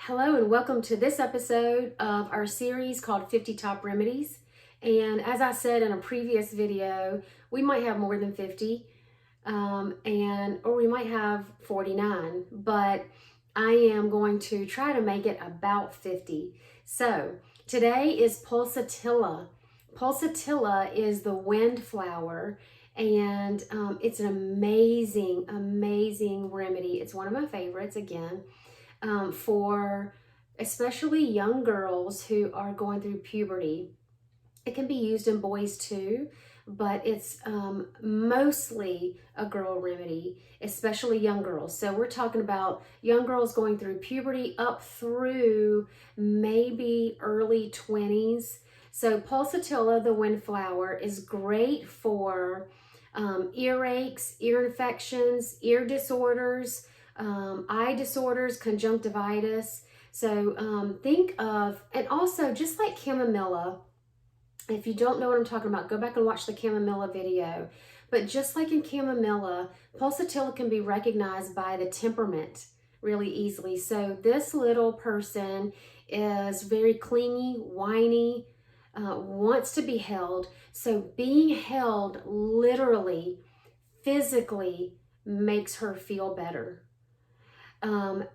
Hello and welcome to this episode of our series called 50 Top Remedies. And as I said in a previous video, we might have more than 50 or we might have 49, but I am going to try to make it about 50. So today is Pulsatilla. Pulsatilla is the wind flower, and it's an amazing remedy. It's one of my favorites again. For especially young girls who are going through puberty. It can be used in boys too, but it's mostly a girl remedy, especially young girls. So we're talking about young girls going through puberty up through maybe early 20s. So Pulsatilla, the windflower, is great for earaches, ear infections, ear disorders, eye disorders, conjunctivitis. So think of, and also just like chamomilla, if you don't know what I'm talking about, go back and watch the chamomilla video. But just like in chamomilla, pulsatilla can be recognized by the temperament really easily. So this little person is very clingy, whiny, wants to be held. So being held literally, physically makes her feel better. And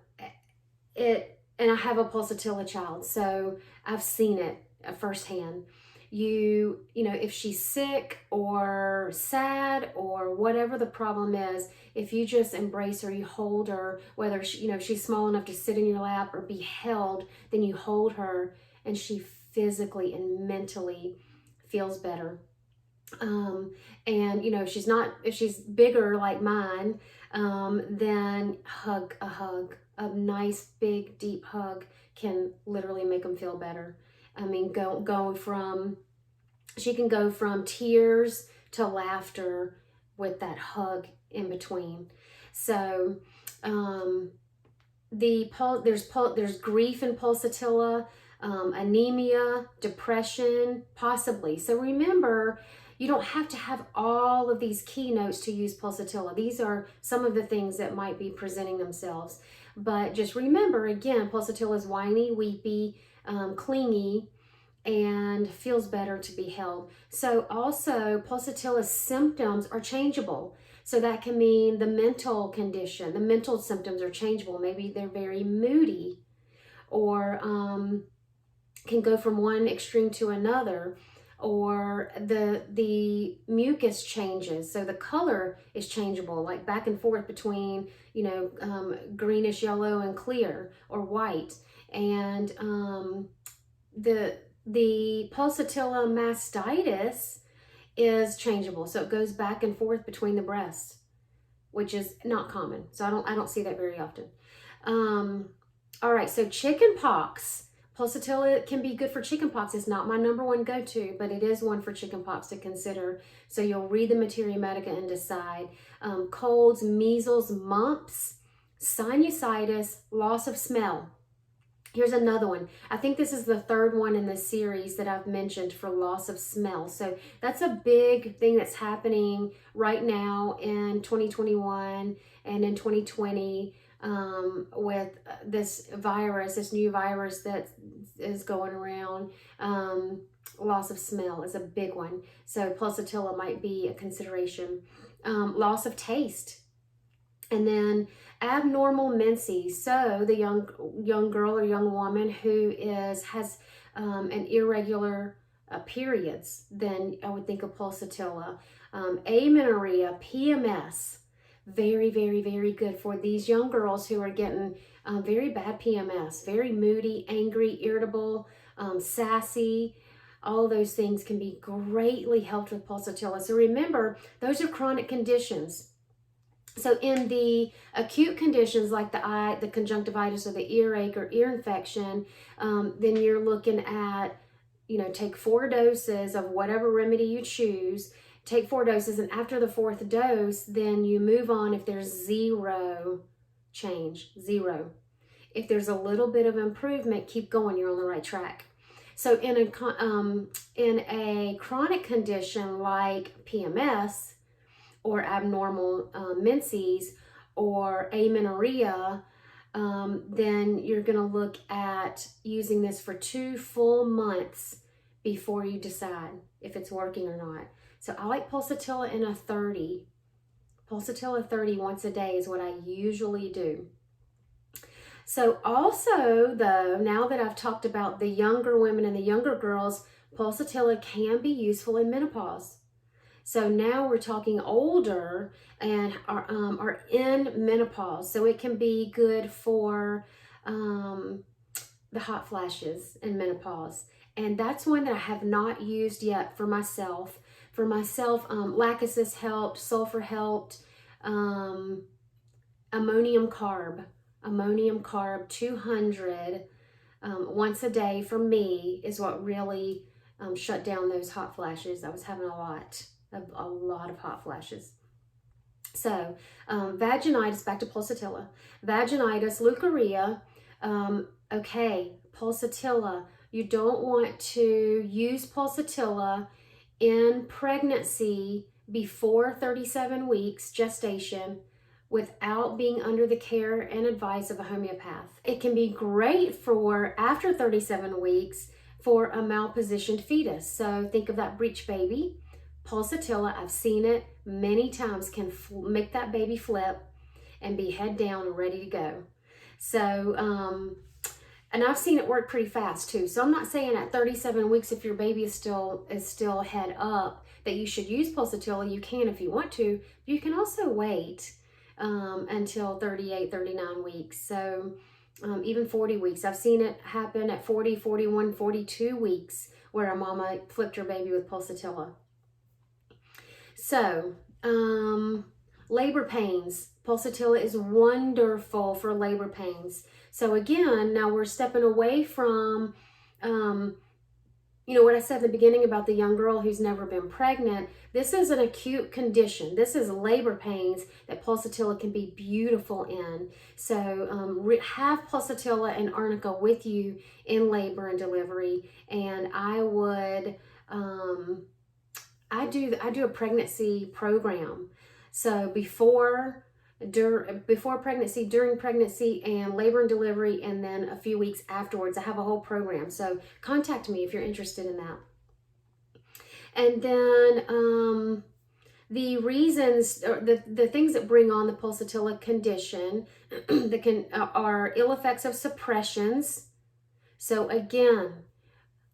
I have a pulsatilla child, so I've seen it firsthand. You know, if she's sick or sad or whatever the problem is, if you just embrace her, you hold her, whether she, she's small enough to sit in your lap or be held, then you hold her and she physically and mentally feels better. And if she's bigger like mine, then a nice big deep hug can literally make them feel better. I mean, she can go from tears to laughter with that hug in between. So there's grief in pulsatilla, anemia, depression, possibly. So remember, you don't have to have all of these keynotes to use pulsatilla. These are some of the things that might be presenting themselves. But just remember, again, pulsatilla is whiny, weepy, clingy, and feels better to be held. So also, pulsatilla's symptoms are changeable. So that can mean the mental condition, the mental symptoms are changeable. Maybe they're very moody, or can go from one extreme to another, or the mucus changes, so the color is changeable, like back and forth between greenish yellow and clear or white. And the pulsatilla mastitis is changeable, so it goes back and forth between the breasts, which is not common. So I don't see that very often. All right, so chicken pox. Pulsatilla can be good for chickenpox. It's not my number one go-to, but it is one for chickenpox to consider. So you'll read the Materia Medica and decide. Colds, measles, mumps, sinusitis, loss of smell. Here's another one. I think this is the third one in this series that I've mentioned for loss of smell. So that's a big thing that's happening right now in 2021 and in 2020. With this new virus that is going around. Loss of smell is a big one. So pulsatilla might be a consideration. Loss of taste. And then abnormal menses. So the young girl or young woman who has an irregular periods, then I would think of pulsatilla. Amenorrhea, PMS. Very, very, very good for these young girls who are getting very bad PMS, very moody, angry, irritable, sassy. All those things can be greatly helped with pulsatilla. So remember, those are chronic conditions. So in the acute conditions like the eye, the conjunctivitis, or the earache or ear infection, then you're looking at, take 4 doses of whatever remedy you choose. Take 4 doses, and after the 4th dose, then you move on if there's zero change, zero. If there's a little bit of improvement, keep going, you're on the right track. So in a chronic condition like PMS or abnormal menses or amenorrhea, then you're going to look at using this for 2 full months before you decide if it's working or not. So I like Pulsatilla in a 30. Pulsatilla 30 once a day is what I usually do. So also, though, now that I've talked about the younger women and the younger girls, Pulsatilla can be useful in menopause. So now we're talking older and are in menopause. So it can be good for the hot flashes in menopause. And that's one that I have not used yet for myself. For myself, lachesis helped, sulfur helped, ammonium carb 200 once a day for me is what really shut down those hot flashes. I was having a lot of hot flashes. So vaginitis, back to Pulsatilla. Vaginitis, leukorrhea. Okay, Pulsatilla. You don't want to use Pulsatilla in pregnancy before 37 weeks gestation without being under the care and advice of a homeopath. It can be great for after 37 weeks for a malpositioned fetus. So think of that breech baby. Pulsatilla, I've seen it many times, can make that baby flip and be head down and ready to go. So, and I've seen it work pretty fast too. So I'm not saying at 37 weeks, if your baby is still head up, that you should use Pulsatilla. You can if you want to. You can also wait until 38, 39 weeks. So even 40 weeks. I've seen it happen at 40, 41, 42 weeks where a mama flipped her baby with Pulsatilla. So, labor pains. Pulsatilla is wonderful for labor pains. So again, now we're stepping away from, what I said at the beginning about the young girl who's never been pregnant. This is an acute condition. This is labor pains that Pulsatilla can be beautiful in. So have Pulsatilla and arnica with you in labor and delivery. And I would, I do a pregnancy program. So before pregnancy, during pregnancy, and labor and delivery, and then a few weeks afterwards. I have a whole program. So contact me if you're interested in that. And then the reasons, or the things that bring on the Pulsatilla condition are ill effects of suppressions. So again,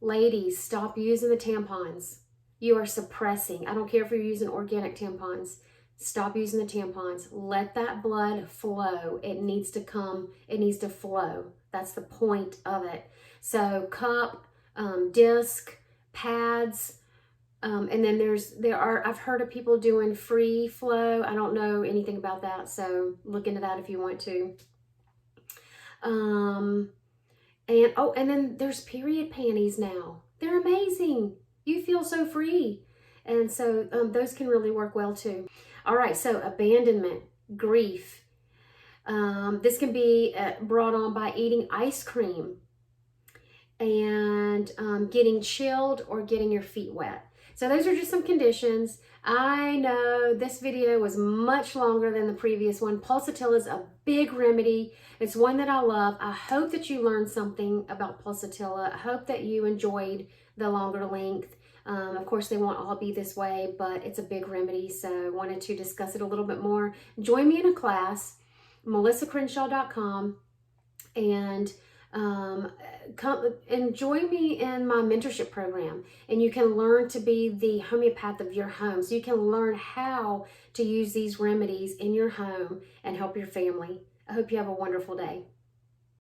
ladies, stop using the tampons. You are suppressing. I don't care if you're using organic tampons. Stop using the tampons. Let that blood flow. It needs to come. It needs to flow. That's the point of it. So cup, disc, pads, and then I've heard of people doing free flow. I don't know anything about that, so look into that if you want to. And then there's period panties now. They're amazing. You feel so free. And so those can really work well too. All right, so abandonment, grief. This can be brought on by eating ice cream and getting chilled or getting your feet wet. So those are just some conditions. I know this video was much longer than the previous one. Pulsatilla is a big remedy. It's one that I love. I hope that you learned something about Pulsatilla. I hope that you enjoyed the longer length. Of course, they won't all be this way, but it's a big remedy, so I wanted to discuss it a little bit more. Join me in a class, melissacrenshaw.com, and come and join me in my mentorship program, and you can learn to be the homeopath of your home. So you can learn how to use these remedies in your home and help your family. I hope you have a wonderful day.